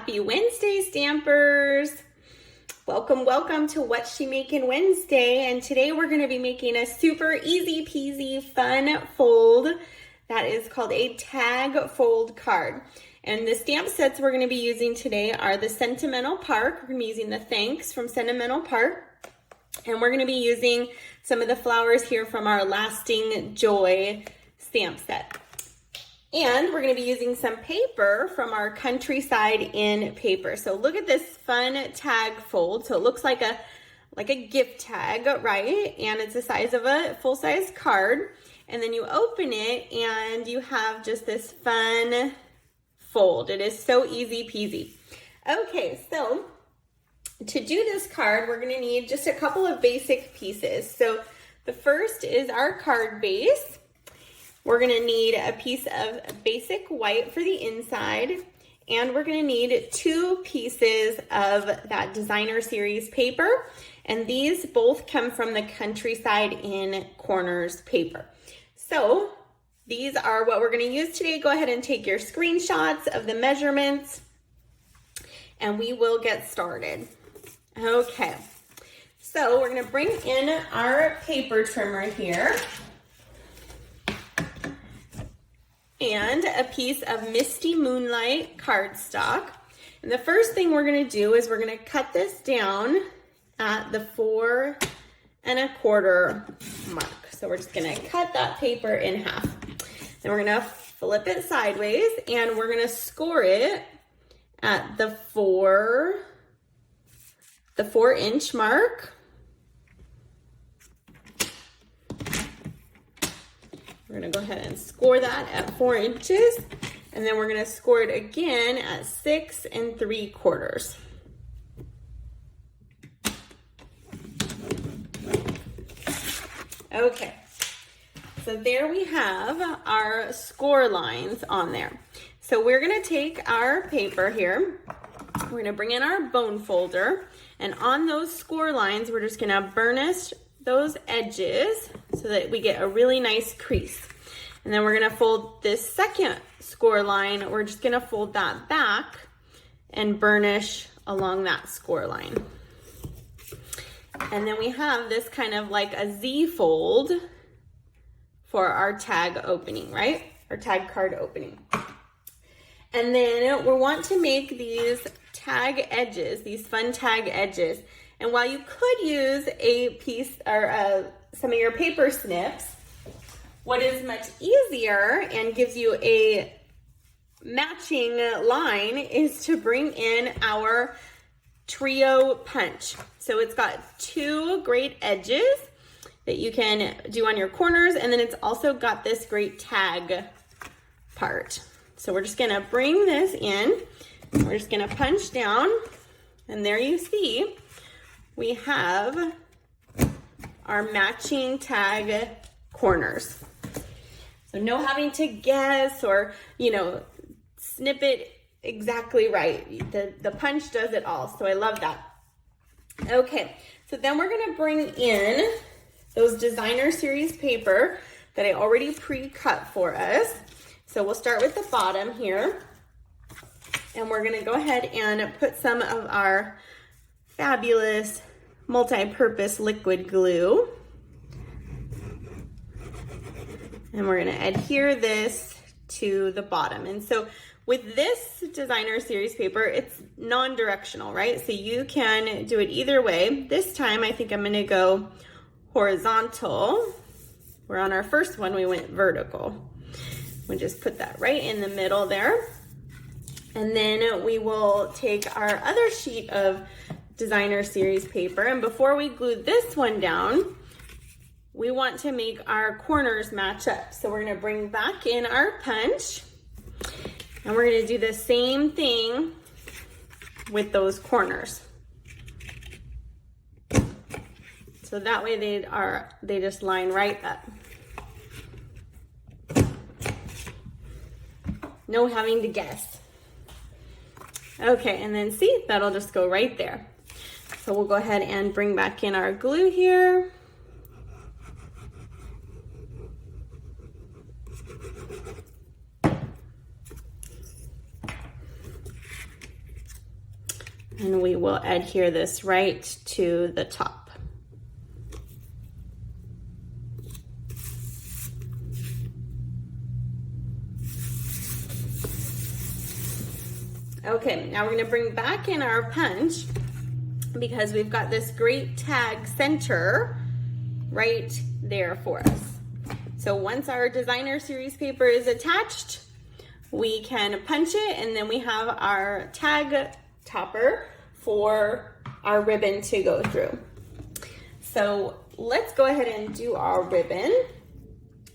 Happy Wednesday, Stampers! Welcome, welcome to What She Making Wednesday, and today we're going to be making a super easy peasy fun fold that is called a tag fold card. And the stamp sets we're going to be using today are the Sentimental Park. We're going to be using the Thanks from Sentimental Park, and we're going to be using some of the flowers here from our Lasting Joy stamp set. And we're going to be using some paper from our Countryside in paper. So look at this fun tag fold. So it looks like a gift tag, right? And it's the size of a full-size card. And then you open it and you have just this fun fold. It is so easy peasy. Okay, so to do this card, we're going to need just a couple of basic pieces. So the first is our card base. We're going to need a piece of basic white for the inside, and we're going to need 2 pieces of that Designer Series paper, and these both come from the Countryside in Corners paper. So these are what we're going to use today. Go ahead and take your screenshots of the measurements, and we will get started. Okay, so we're going to bring in our paper trimmer here, and a piece of Misty Moonlight cardstock. And the first thing we're going to do is we're going to cut this down at the 4 1/4 mark. So we're just going to cut that paper in half. Then we're going to flip it sideways and we're going to score it at the 4-inch mark. We're going to go ahead and score that at 4 inches, and then we're going to score it again at 6 3/4. Okay, so there we have our score lines on there. So we're going to take our paper here, we're going to bring in our bone folder, and on those score lines, we're just going to burnish those edges so that we get a really nice crease. And then we're going to fold this second score line. We're just going to fold that back and burnish along that score line. And then we have this kind of like a Z fold for our tag opening, right? Our tag card opening. And then we want to make these tag edges, these fun tag edges. And while you could use a piece or some of your paper snips, what is much easier and gives you a matching line is to bring in our trio punch. So it's got 2 great edges that you can do on your corners, and then it's also got this great tag part. So we're just gonna bring this in, we're just gonna punch down, and there you see we have our matching tag corners. So no having to guess or, snip it exactly right. The punch does it all, so I love that. Okay, so then we're gonna bring in those Designer Series paper that I already pre-cut for us. So we'll start with the bottom here, and we're gonna go ahead and put some of our fabulous multi-purpose liquid glue. And we're going to adhere this to the bottom. And so with this Designer Series paper, it's non-directional, right? So you can do it either way. This time, I think I'm going to go horizontal. Where on our first one, we went vertical. We just put that right in the middle there. And then we will take our other sheet of Designer Series paper. And before we glue this one down, we want to make our corners match up. So we're going to bring back in our punch, and we're going to do the same thing with those corners. So that way they just line right up. No having to guess. Okay, and then see, that'll just go right there. So we'll go ahead and bring back in our glue here. And we will adhere this right to the top. Okay, now we're gonna bring back in our punch because we've got this great tag center right there for us. So once our designer series paper is attached, we can punch it, and then we have our tag topper for our ribbon to go through. So let's go ahead and do our ribbon.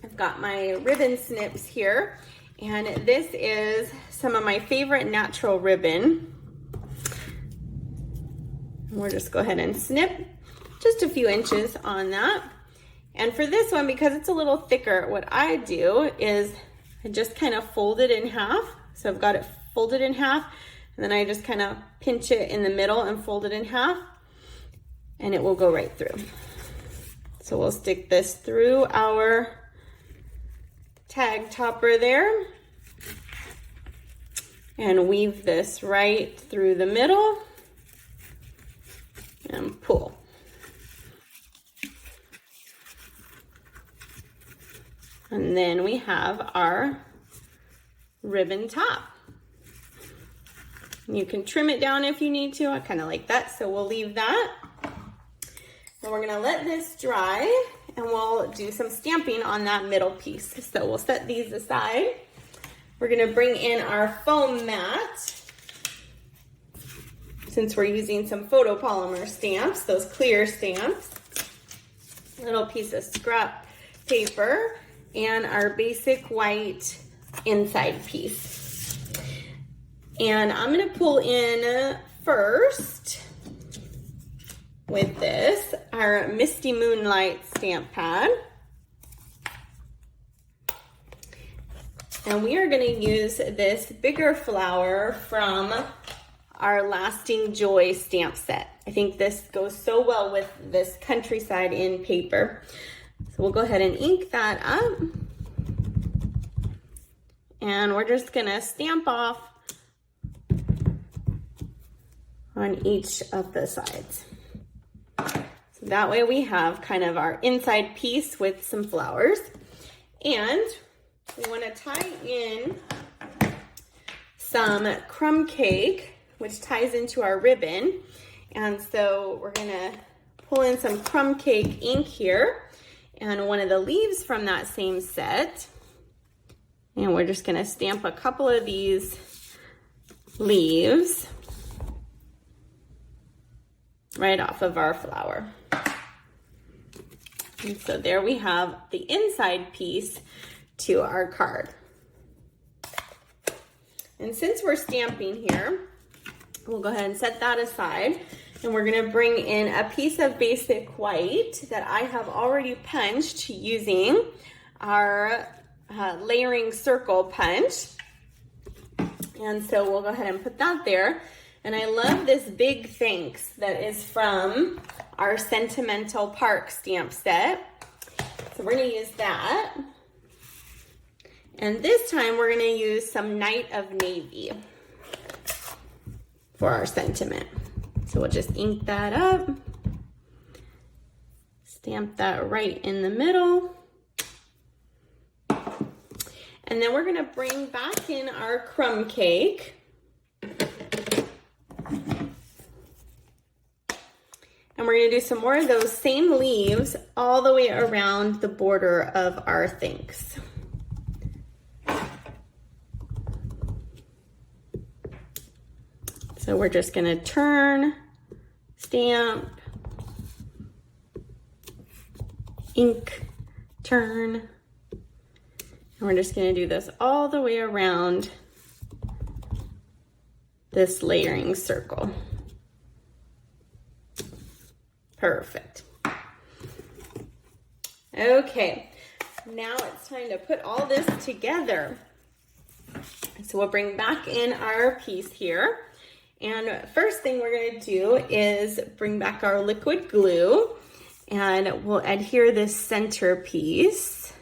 I've got my ribbon snips here, and this is some of my favorite natural ribbon. We'll just go ahead and snip just a few inches on that. And for this one, because it's a little thicker, what I do is I just kind of fold it in half. So I've got it folded in half, and then I just kind of pinch it in the middle and fold it in half, and it will go right through. So we'll stick this through our tag topper there and weave this right through the middle and pull. And then we have our ribbon top. You can trim it down if you need to. I kind of like that, so we'll leave that. And we're gonna let this dry, and we'll do some stamping on that middle piece. So we'll set these aside. We're gonna bring in our foam mat. Since we're using some photopolymer stamps, those clear stamps. A little piece of scrap paper, and our basic white inside piece. And I'm gonna pull in first with this, our Misty Moonlight stamp pad. And we are gonna use this bigger flower from our Lasting Joy stamp set. I think this goes so well with this Countryside in paper. So we'll go ahead and ink that up. And we're just gonna stamp off on each of the sides. So that way we have kind of our inside piece with some flowers. And we wanna tie in some crumb cake, which ties into our ribbon. And so we're gonna pull in some crumb cake ink here and one of the leaves from that same set. And we're just gonna stamp a couple of these leaves right off of our flower. And so there we have the inside piece to our card. And since we're stamping here, we'll go ahead and set that aside. And we're gonna bring in a piece of basic white that I have already punched using our layering circle punch. And so we'll go ahead and put that there. And I love this big thanks that is from our Sentimental Park stamp set. So we're gonna use that. And this time we're gonna use some Night of Navy for our sentiment. So we'll just ink that up, stamp that right in the middle. And then we're gonna bring back in our crumb cake. And we're gonna do some more of those same leaves all the way around the border of our thanks. So we're just gonna turn, stamp, ink, turn, and we're just gonna do this all the way around this layering circle. Perfect. Okay, now it's time to put all this together. So we'll bring back in our piece here. And first thing we're gonna do is bring back our liquid glue, and we'll adhere this center piece.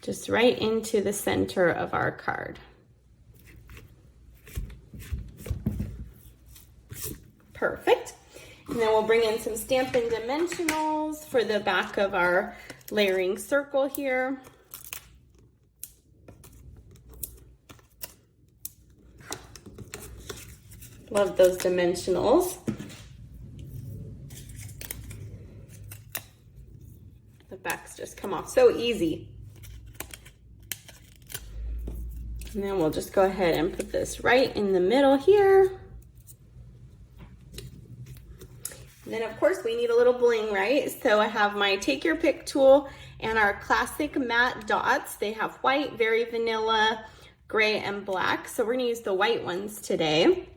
just right into the center of our card. Perfect. And then we'll bring in some Stampin' dimensionals for the back of our layering circle here. Love those dimensionals. The backs just come off so easy. And then we'll just go ahead and put this right in the middle here. And then of course we need a little bling, right? So I have my take your pick tool and our classic matte dots. They have white, very vanilla, gray, and black. So we're gonna use the white ones today.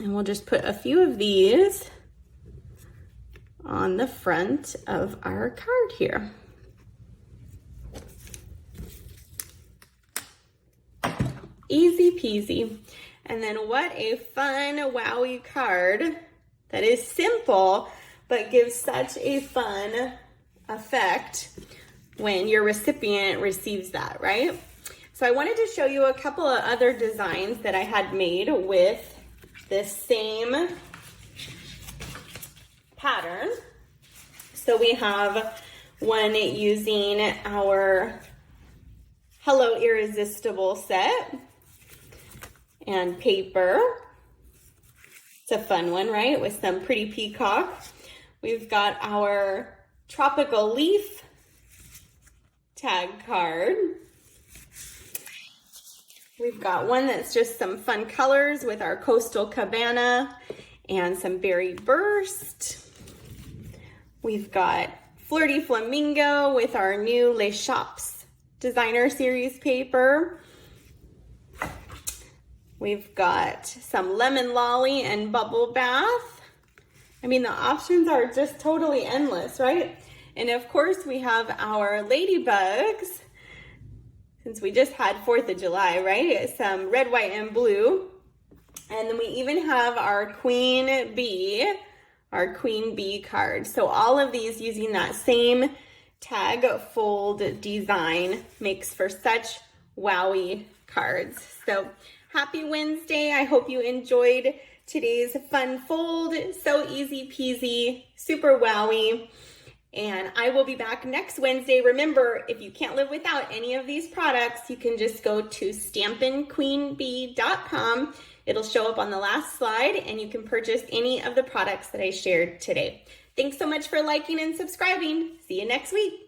And we'll just put a few of these on the front of our card here. Easy peasy. And then what a fun, wowie card that is simple, but gives such a fun effect when your recipient receives that, right? So I wanted to show you a couple of other designs that I had made with this same pattern. So we have one using our Hello Irresistible set and paper. It's a fun one, right? With some pretty peacock. We've got our tropical leaf tag card. We've got one that's just some fun colors with our coastal cabana and some berry burst. We've got flirty flamingo with our new Les Shops designer series paper. We've got some lemon lolly and bubble bath. I mean, the options are just totally endless, right? And of course we have our ladybugs, since we just had 4th of July, right? Some red, white, and blue. And then we even have our queen bee card. So all of these using that same tag fold design makes for such wowie cards. So happy Wednesday. I hope you enjoyed today's fun fold. So easy peasy, super wowie. And I will be back next Wednesday. Remember, if you can't live without any of these products, you can just go to stampinqueenbee.com. It'll show up on the last slide, and you can purchase any of the products that I shared today. Thanks so much for liking and subscribing. See you next week.